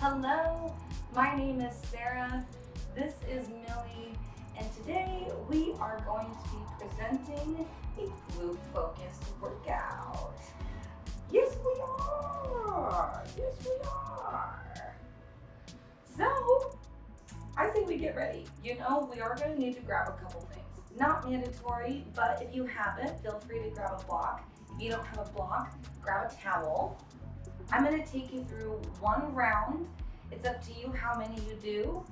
Hello, my name is Sarah, this is Millie, and today we are going to be presenting a glute-focused workout. Yes, we are! Yes, we are! So, I think we get ready. You know, we are going to need to grab a couple things. Not mandatory, but if you have it, feel free to grab a block. If you don't have a block, grab a towel. I'm going to take you through one round. It's up to you how many you do.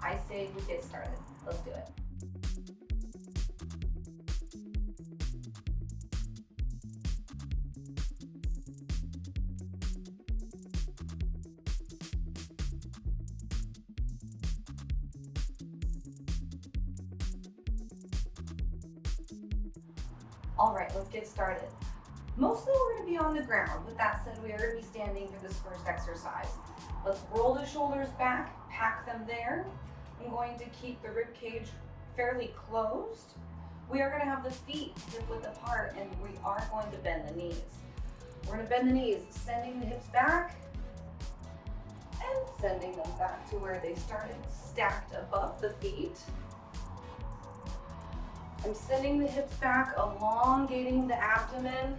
I say we get started. Let's do it. All right, let's get started. Mostly we're going to be on the ground. With that said, we are going to be standing for this first exercise. Let's roll the shoulders back, pack them there. I'm going to keep the rib cage fairly closed. We are going to have the feet hip width apart, and we are going to bend the knees. We're going to bend the knees, sending the hips back and sending them back to where they started, stacked above the feet. I'm sending the hips back, elongating the abdomen,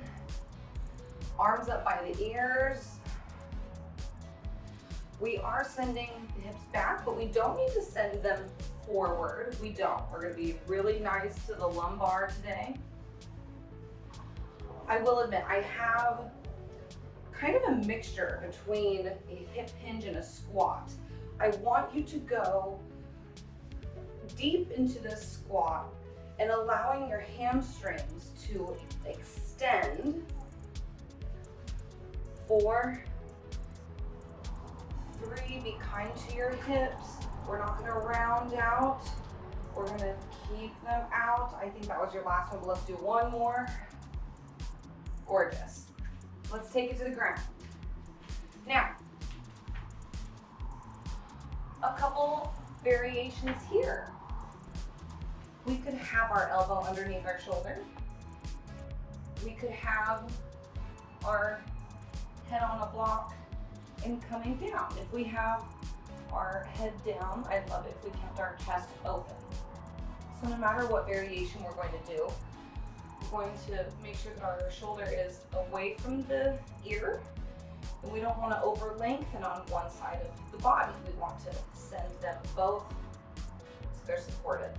arms up by the ears. We are sending the hips back, but we don't need to send them forward. We don't. We're going to be really nice to the lumbar today. I will admit, I have kind of a mixture between a hip hinge and a squat. I want you to go deep into this squat and allowing your hamstrings to extend. 4, 3, be kind to your hips. We're not gonna round out. We're gonna keep them out. I think that was your last one, but let's do one more. Gorgeous. Let's take it to the ground. Now, a couple variations here. We could have our elbow underneath our shoulder. We could have our head on a block and coming down. If we have our head down, I'd love it if we kept our chest open. So no matter what variation we're going to do, we're going to make sure that our shoulder is away from the ear, and we don't want to over lengthen on one side of the body. We want to send them both so they're supported.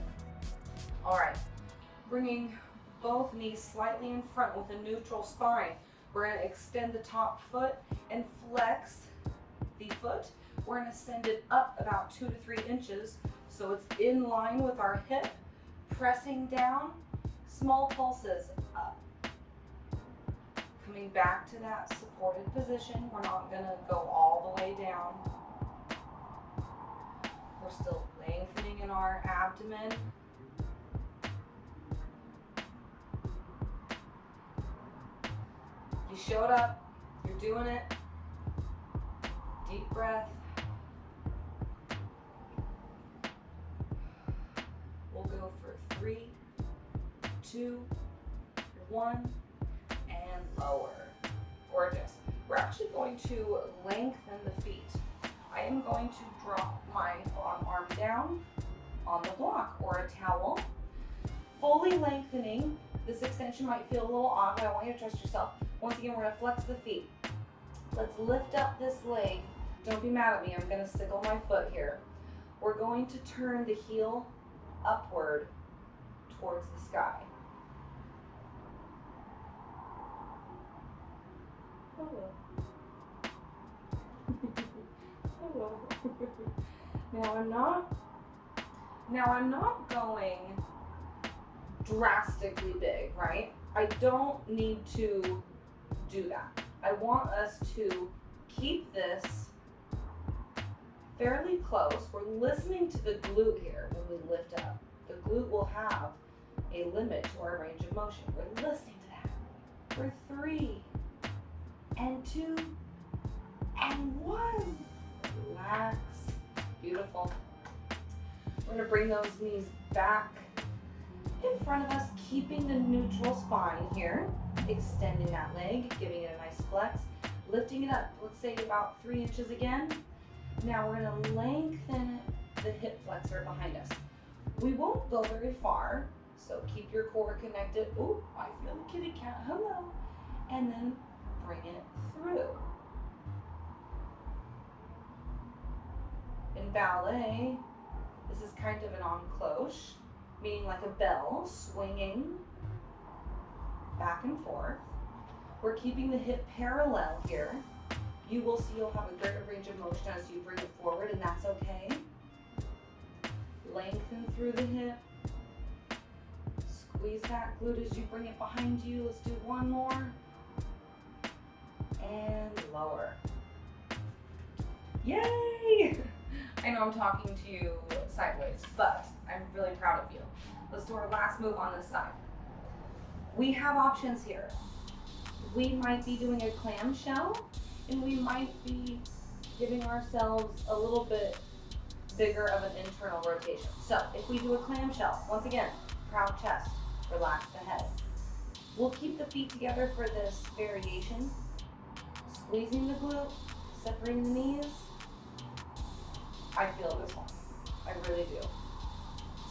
All right, bringing both knees slightly in front with a neutral spine. We're going to extend the top foot and flex the foot. We're going to send it up about 2 to 3 inches so it's in line with our hip, pressing down, small pulses up. Coming back to that supported position. We're not going to go all the way down. We're still lengthening in our abdomen. You showed up, you're doing it. Deep breath. We'll go for 3, 2, 1, and lower. Gorgeous. We're actually going to lengthen the feet. I am going to drop my arm down on the block or a towel. Fully lengthening. This extension might feel a little odd, but I want you to trust yourself. Once again, we're going to flex the feet. Let's lift up this leg. Don't be mad at me. I'm going to sickle my foot here. We're going to turn the heel upward towards the sky. Hello. Hello. Now I'm not going drastically big, right? I don't need to do that. I want us to keep this fairly close. We're listening to the glute here when we lift up. The glute will have a limit to our range of motion. We're listening to that. For 3, and 2, and 1. Relax. Beautiful. We're going to bring those knees back in front of us, keeping the neutral spine here, extending that leg, giving it a nice flex, lifting it up, let's say about 3 inches again, Now we're gonna lengthen the hip flexor behind us. We won't go very far, so keep your core connected. Oh, I feel the kitty cat, hello. And then bring it through. In ballet, this is kind of an encloche, meaning like a bell swinging back and forth. We're keeping the hip parallel here. You will see you'll have a greater range of motion as you bring it forward, and that's okay. Lengthen through the hip. Squeeze that glute as you bring it behind you. Let's do one more. And lower. Yay! I know I'm talking to you sideways, but I'm really proud of you. Let's do our last move on this side. We have options here. We might be doing a clam shell, and we might be giving ourselves a little bit bigger of an internal rotation. So if we do a clam shell, once again, proud chest, relax the head. We'll keep the feet together for this variation. Squeezing the glute, separating the knees. I feel this one, I really do.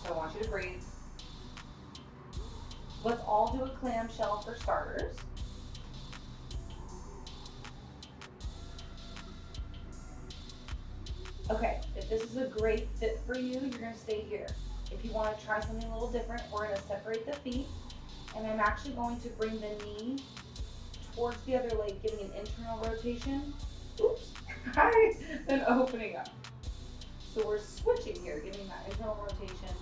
So I want you to breathe. Let's all do a clam shell for starters. Okay, if this is a great fit for you, you're gonna stay here. If you wanna try something a little different, we're gonna separate the feet, and I'm actually going to bring the knee towards the other leg, giving an internal rotation. Oops, and opening up. So we're switching here, giving that internal rotation,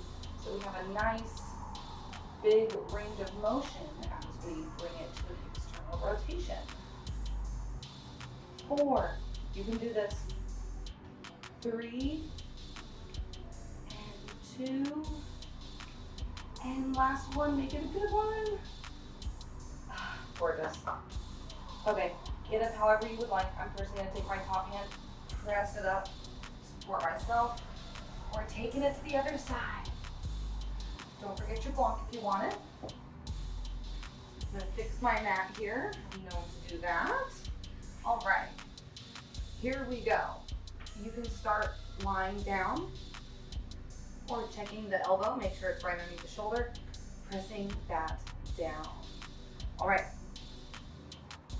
so we have a nice, big range of motion as we bring it to an external rotation. 4, you can do this. 3, and 2, and last one, make it a good one. Gorgeous. Okay, get up however you would like. I'm personally gonna take my top hand, press it up, support myself. We're taking it to the other side. Don't forget your block if you want it. I'm gonna fix my mat here. You know to do that. All right, here we go. You can start lying down or checking the elbow, make sure it's right underneath the shoulder, pressing that down. All right,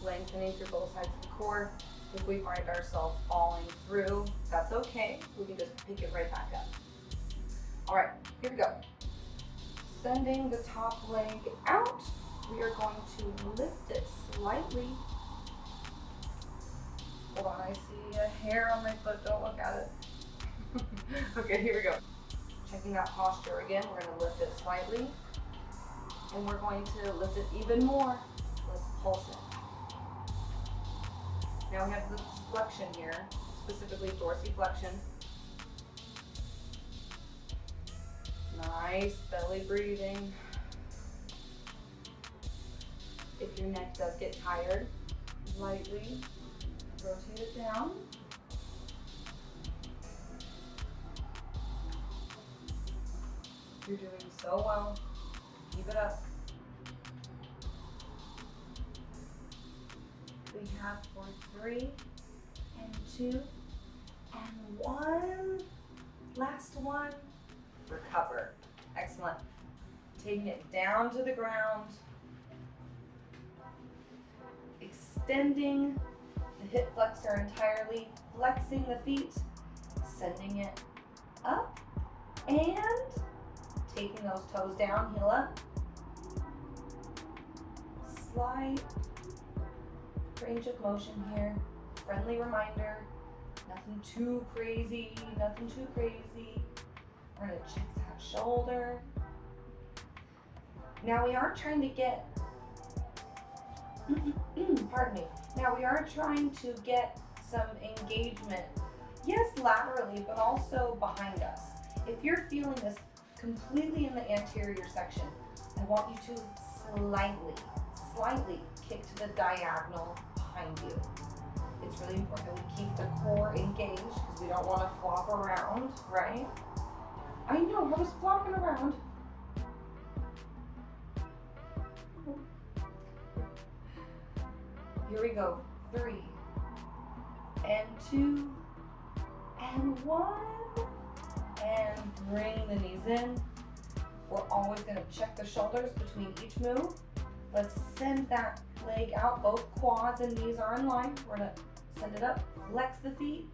lengthening through both sides of the core. If we find ourselves falling through, that's okay. We can just pick it right back up. All right, here we go. Sending the top leg out, we are going to lift it slightly. Hold on, I see a hair on my foot, don't look at it. Okay, here we go. Checking that posture again, we're gonna lift it slightly, and we're going to lift it even more. Let's pulse it. Now we have the flexion here, specifically dorsiflexion. Nice belly breathing. If your neck does get tired, lightly rotate it down. You're doing so well. Keep it up. We have for 3 and 2 and 1. Last one. Recover. Excellent. Taking it down to the ground. Extending the hip flexor entirely, flexing the feet, sending it up, and taking those toes down, heel up. Slight range of motion here. Friendly reminder, nothing too crazy, nothing too crazy. We're gonna check that shoulder. Now we are trying to get, pardon me. Now we are trying to get some engagement, yes, laterally, but also behind us. If you're feeling this completely in the anterior section, I want you to slightly kick to the diagonal behind you. It's really important that we keep the core engaged because we don't want to flop around, right? I know, I was flopping around. Here we go. 3 and 2 and 1, and bring the knees in. We're always gonna check the shoulders between each move. Let's send that leg out. Both quads and knees are in line. We're gonna send it up, flex the feet,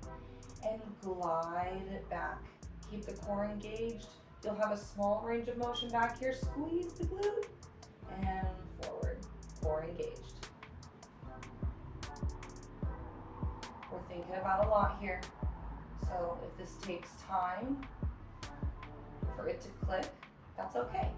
and glide it back. Keep the core engaged. You'll have a small range of motion back here. Squeeze the glute, and forward, core engaged. We're thinking about a lot here. So if this takes time for it to click, that's okay.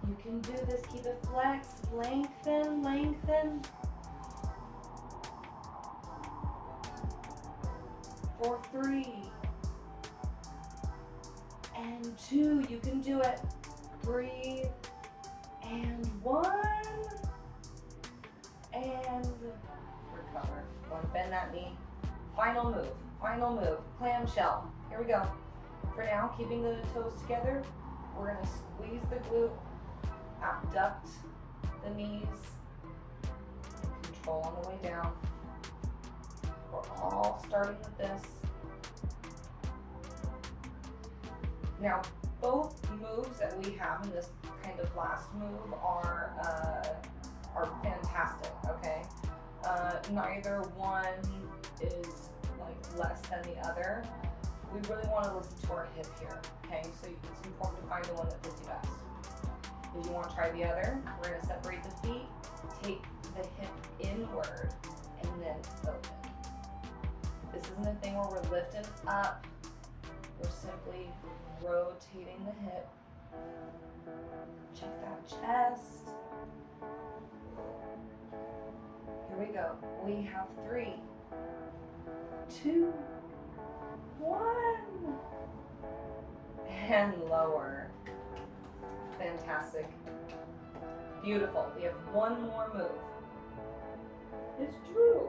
You can do this, keep it flexed, lengthen, lengthen. For 3, and 2, you can do it. Breathe, and 1, and recover. Want to bend that knee. Final move, clam shell. Here we go. For now, keeping the toes together, we're gonna squeeze the glute, abduct the knees, control on the way down. We're all starting with this. Now, both moves that we have in this kind of last move are fantastic, okay? Neither one is like less than the other. We really want to listen to our hip here, okay? So it's important to find the one that fits you best. If you want to try the other, we're going to separate the feet, take the hip inward, and then open. This isn't a thing where we're lifting up. We're simply rotating the hip. Check that chest. Here we go. We have 3, 2, 1. And lower. Fantastic. Beautiful. We have one more move. It's true.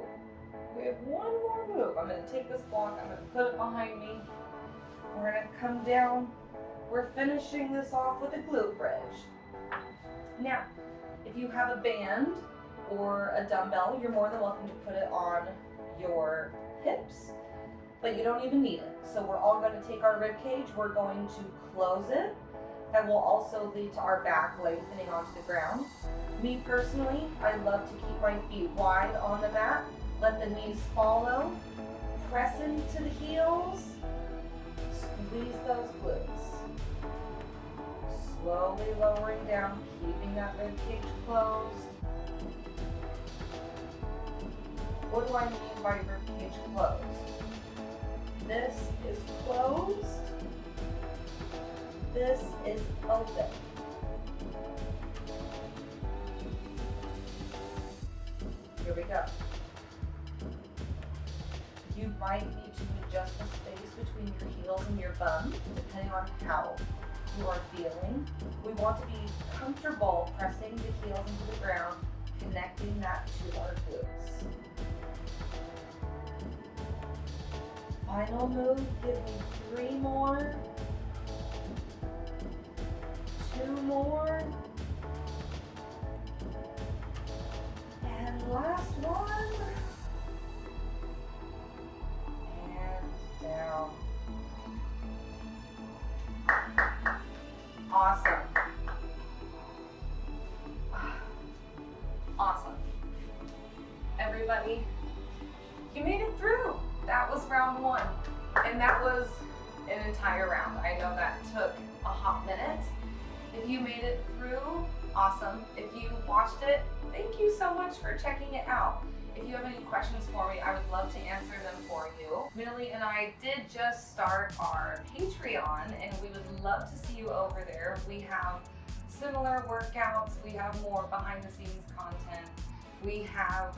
We have one more move. I'm going to take this block. I'm going to put it behind me. We're going to come down. We're finishing this off with a glute bridge. Now, if you have a band or a dumbbell, you're more than welcome to put it on your hips, but you don't even need it. So we're all going to take our rib cage. We're going to close it. That will also lead to our back lengthening onto the ground. Me personally, I love to keep my feet wide on the mat. Let the knees follow. Press into the heels. Squeeze those glutes. Slowly lowering down, keeping that rib cage closed. What do I mean by rib cage closed? This is closed. This is open. Here we go. You might need to adjust the space between your heels and your bum, depending on how you are feeling. We want to be comfortable pressing the heels into the ground, connecting that to our glutes. Final move, give me 3 more. 2 more. And last one. And down. Awesome. Awesome. Everybody, you made it through. That was round 1. And that was an entire round. I know that took a hot minute. If you made it through, awesome. If you watched it, thank you so much for checking it out. If you have any questions for me, I would love to answer them for you. Millie and I did just start our Patreon, and we would love to see you over there. We have similar workouts. We have more behind the scenes content. We have,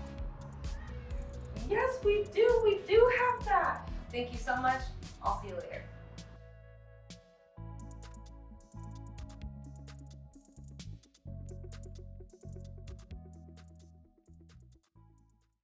yes, we do have that. Thank you so much. I'll see you later.